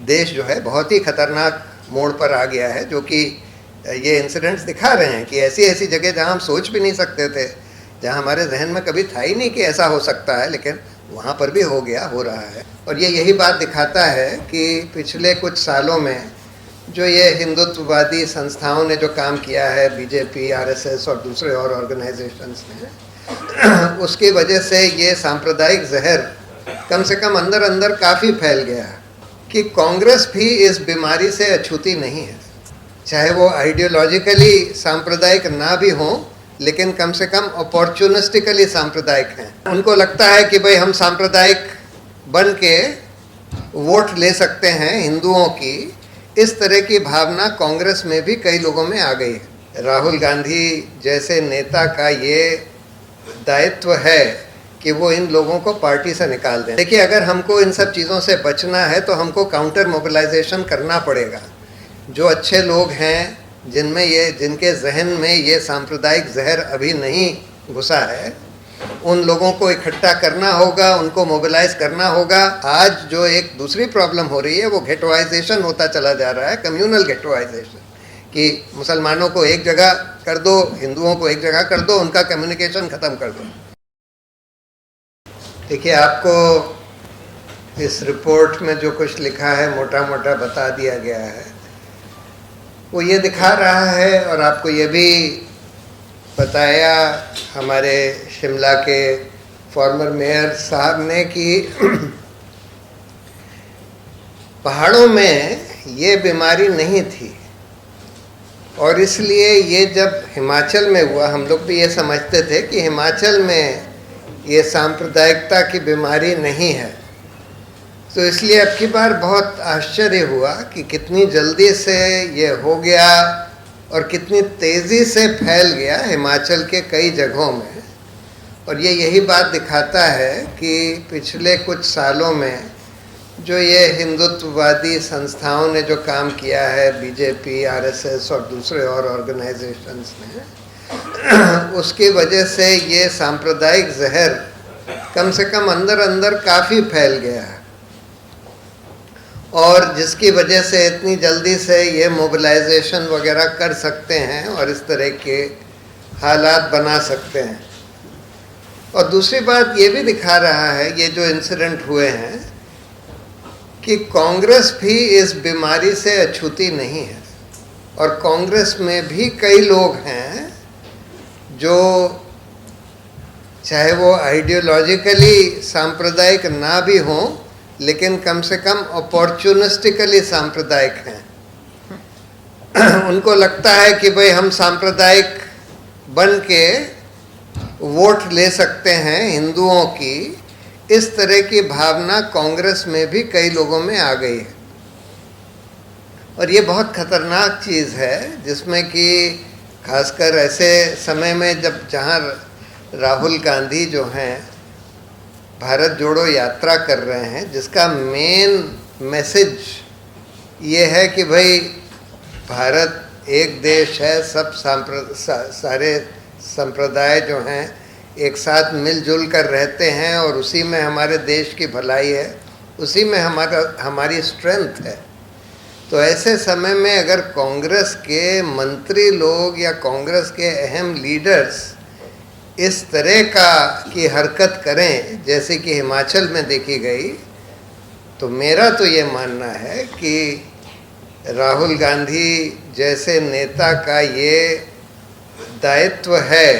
देश जो है बहुत ही खतरनाक मोड़ पर आ गया है, जो कि ये इंसिडेंट्स दिखा रहे हैं कि ऐसी ऐसी जगह जहां हम सोच भी नहीं सकते थे, जहां हमारे जहन में कभी था ही नहीं कि ऐसा हो सकता है, लेकिन वहां पर भी हो गया, हो रहा है। और ये यही बात दिखाता है कि पिछले कुछ सालों में जो ये हिंदुत्ववादी संस्थाओं ने जो काम किया है, बीजेपी, आरएसएस और दूसरे और ऑर्गेनाइजेशंस ने, उसकी वजह से ये सांप्रदायिक जहर कम से कम अंदर अंदर काफ़ी फैल गया है कि कांग्रेस भी इस बीमारी से अछूती नहीं है। चाहे वो आइडियोलॉजिकली सांप्रदायिक ना भी हों, लेकिन कम से कम अपॉर्चुनिस्टिकली सांप्रदायिक हैं। उनको लगता है कि भाई हम सांप्रदायिक बन के वोट ले सकते हैं हिंदुओं की, इस तरह की भावना कांग्रेस में भी कई लोगों में आ गई है। राहुल गांधी जैसे नेता का ये दायित्व है कि वो इन लोगों को पार्टी से निकाल दें। देखिए, अगर हमको इन सब चीज़ों से बचना है तो हमको काउंटर मोबिलाइजेशन करना पड़ेगा। जो अच्छे लोग हैं, जिनके जहन में ये सांप्रदायिक जहर अभी नहीं घुसा है, उन लोगों को इकट्ठा करना होगा, उनको मोबिलाइज करना होगा। आज जो एक दूसरी प्रॉब्लम हो रही है वो गेटोइजेशन होता चला जा रहा है, कम्युनल गेटोइजेशन, कि मुसलमानों को एक जगह कर दो, हिंदुओं को एक जगह कर दो, उनका कम्युनिकेशन ख़त्म कर दो। देखिए, आपको इस रिपोर्ट में जो कुछ लिखा है मोटा मोटा बता दिया गया है। वो ये दिखा रहा है, और आपको ये भी बताया हमारे शिमला के फॉर्मर मेयर साहब ने, कि पहाड़ों में ये बीमारी नहीं थी, और इसलिए ये जब हिमाचल में हुआ, हम लोग भी ये समझते थे कि हिमाचल में ये सांप्रदायिकता की बीमारी नहीं है। तो इसलिए अब की बार बहुत आश्चर्य हुआ कि कितनी जल्दी से ये हो गया और कितनी तेज़ी से फैल गया हिमाचल के कई जगहों में। और ये यही बात दिखाता है कि पिछले कुछ सालों में जो ये हिंदुत्ववादी संस्थाओं ने जो काम किया है, बीजेपी, आरएसएस और दूसरे और ऑर्गेनाइजेशंस ने, उसकी वजह से ये सांप्रदायिक जहर कम से कम अंदर अंदर काफ़ी फैल गया है, और जिसकी वजह से इतनी जल्दी से ये मोबिलाइजेशन वगैरह कर सकते हैं और इस तरह के हालात बना सकते हैं। और दूसरी बात ये भी दिखा रहा है, ये जो इंसिडेंट हुए हैं, कि कांग्रेस भी इस बीमारी से अछूती नहीं है, और कांग्रेस में भी कई लोग हैं जो, चाहे वो आइडियोलॉजिकली सांप्रदायिक ना भी हों, लेकिन कम से कम अपॉर्चुनिस्टिकली सांप्रदायिक हैं। उनको लगता है कि भाई हम सांप्रदायिक बन के वोट ले सकते हैं हिंदुओं की, इस तरह की भावना कांग्रेस में भी कई लोगों में आ गई है। और ये बहुत खतरनाक चीज़ है, जिसमें कि खासकर ऐसे समय में जहाँ राहुल गांधी जो हैं भारत जोड़ो यात्रा कर रहे हैं, जिसका मेन मैसेज ये है कि भाई भारत एक देश है, सब सारे संप्रदाय जो हैं एक साथ मिलजुल कर रहते हैं, और उसी में हमारे देश की भलाई है, उसी में हमारी स्ट्रेंथ है। तो ऐसे समय में अगर कांग्रेस के मंत्री लोग या कांग्रेस के अहम लीडर्स इस तरह की हरकत करें जैसे कि हिमाचल में देखी गई, तो मेरा तो ये मानना है कि राहुल गांधी जैसे नेता का ये दायित्व है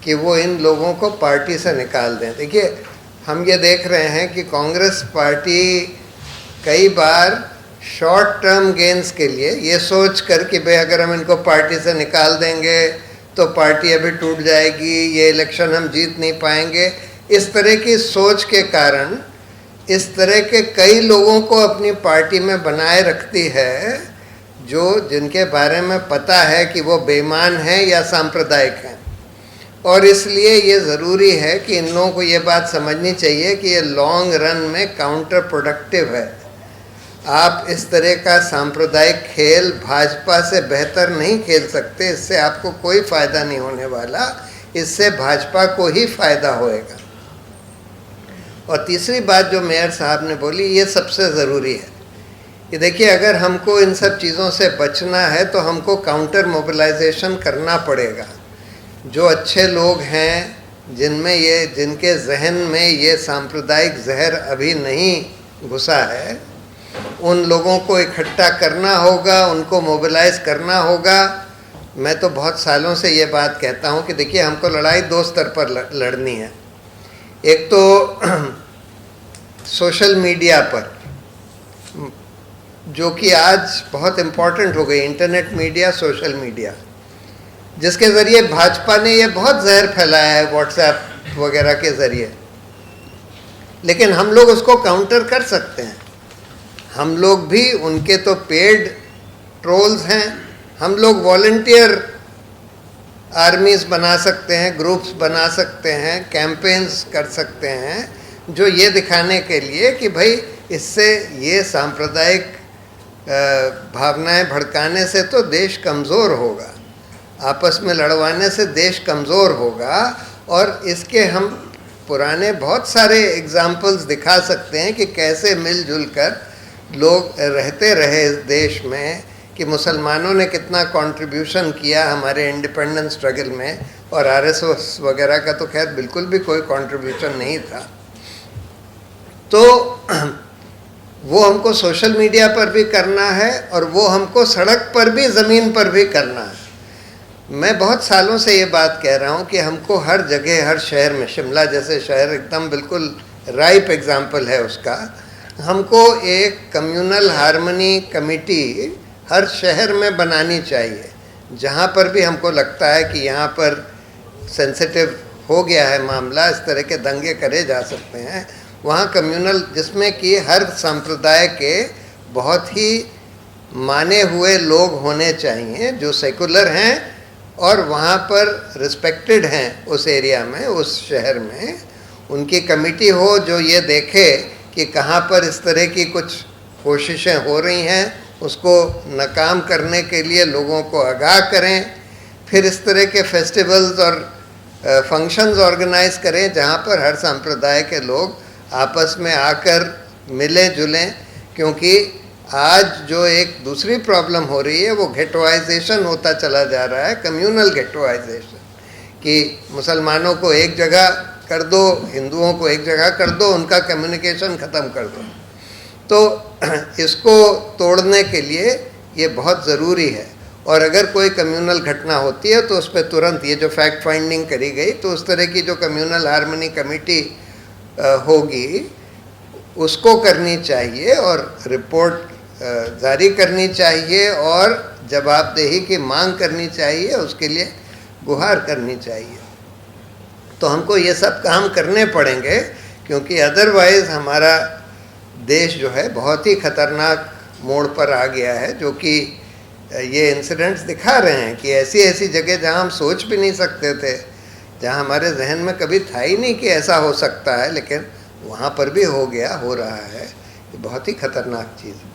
कि वो इन लोगों को पार्टी से निकाल दें। देखिए, हम ये देख रहे हैं कि कांग्रेस पार्टी कई बार शॉर्ट टर्म गेन्स के लिए ये सोच कर कि भाई अगर हम इनको पार्टी से निकाल देंगे तो पार्टी अभी टूट जाएगी, ये इलेक्शन हम जीत नहीं पाएंगे, इस तरह की सोच के कारण इस तरह के कई लोगों को अपनी पार्टी में बनाए रखती है, जिनके बारे में पता है कि वो बेईमान हैं या सांप्रदायिक हैं। और इसलिए ये ज़रूरी है कि इन लोगों को ये बात समझनी चाहिए कि ये लॉन्ग रन में काउंटर प्रोडक्टिव है। आप इस तरह का सांप्रदायिक खेल भाजपा से बेहतर नहीं खेल सकते, इससे आपको कोई फ़ायदा नहीं होने वाला, इससे भाजपा को ही फ़ायदा होएगा। और तीसरी बात जो मेयर साहब ने बोली, ये सबसे ज़रूरी है। कि देखिए, अगर हमको इन सब चीज़ों से बचना है तो हमको काउंटर मोबिलाइजेशन करना पड़ेगा। जो अच्छे लोग हैं, जिनके जहन में ये सांप्रदायिक जहर अभी नहीं घुसा है, उन लोगों को इकट्ठा करना होगा, उनको मोबिलाइज करना होगा। मैं तो बहुत सालों से ये बात कहता हूँ कि देखिए, हमको लड़ाई दो स्तर पर लड़नी है। एक तो सोशल मीडिया पर, जो कि आज बहुत इम्पोर्टेंट हो गई, इंटरनेट मीडिया, सोशल मीडिया, जिसके ज़रिए भाजपा ने ये बहुत जहर फैलाया है व्हाट्सएप वगैरह के ज़रिए। लेकिन हम लोग उसको काउंटर कर सकते हैं। हम लोग भी, उनके तो पेड ट्रोल्स हैं, हम लोग वॉलंटियर आर्मीज बना सकते हैं, ग्रुप्स बना सकते हैं, कैंपेन्स कर सकते हैं, जो ये दिखाने के लिए कि भाई इससे ये सांप्रदायिक भावनाएं भड़काने से तो देश कमज़ोर होगा, आपस में लड़वाने से देश कमज़ोर होगा। और इसके हम पुराने बहुत सारे एग्जाम्पल्स दिखा सकते हैं कि कैसे मिलजुल कर लोग रहते रहे इस देश में, कि मुसलमानों ने कितना कंट्रीब्यूशन किया हमारे इंडिपेंडेंस स्ट्रगल में, और आरएसएस वगैरह का तो खैर बिल्कुल भी कोई कंट्रीब्यूशन नहीं था। तो वो हमको सोशल मीडिया पर भी करना है और वो हमको सड़क पर भी, ज़मीन पर भी करना है। मैं बहुत सालों से ये बात कह रहा हूँ कि हमको हर जगह, हर शहर में, शिमला जैसे शहर एकदम बिल्कुल राइप एग्जाम्पल है उसका, हमको एक कम्युनल हार्मनी कमेटी हर शहर में बनानी चाहिए। जहाँ पर भी हमको लगता है कि यहाँ पर सेंसिटिव हो गया है मामला, इस तरह के दंगे करे जा सकते हैं, वहाँ कम्युनल, जिसमें कि हर संप्रदाय के बहुत ही माने हुए लोग होने चाहिए जो सेकुलर हैं और वहाँ पर रिस्पेक्टेड हैं उस एरिया में, उस शहर में। उनकी कमेटी हो जो ये देखे कि कहाँ पर इस तरह की कुछ कोशिशें हो रही हैं, उसको नाकाम करने के लिए लोगों को आगाह करें। फिर इस तरह के फेस्टिवल्स और फंक्शंस ऑर्गेनाइज करें जहाँ पर हर संप्रदाय के लोग आपस में आकर मिलें जुलें। क्योंकि आज जो एक दूसरी प्रॉब्लम हो रही है वो गेटोइजेशन होता चला जा रहा है, कम्युनल गेटोइजेशन, कि मुसलमानों को एक जगह कर दो, हिंदुओं को एक जगह कर दो, उनका कम्युनिकेशन ख़त्म कर दो। तो इसको तोड़ने के लिए ये बहुत ज़रूरी है। और अगर कोई कम्युनल घटना होती है तो उस पर तुरंत, ये जो फैक्ट फाइंडिंग करी गई, तो उस तरह की जो कम्युनल हार्मनी कमेटी होगी उसको करनी चाहिए और रिपोर्ट जारी करनी चाहिए और जवाबदेही की मांग करनी चाहिए, उसके लिए गुहार करनी चाहिए। तो हमको ये सब काम करने पड़ेंगे, क्योंकि अदरवाइज़ हमारा देश जो है बहुत ही ख़तरनाक मोड़ पर आ गया है, जो कि ये इंसिडेंट्स दिखा रहे हैं कि ऐसी ऐसी जगह जहां हम सोच भी नहीं सकते थे, जहां हमारे जहन में कभी था ही नहीं कि ऐसा हो सकता है, लेकिन वहां पर भी हो गया, हो रहा है। ये बहुत ही ख़तरनाक चीज़ है।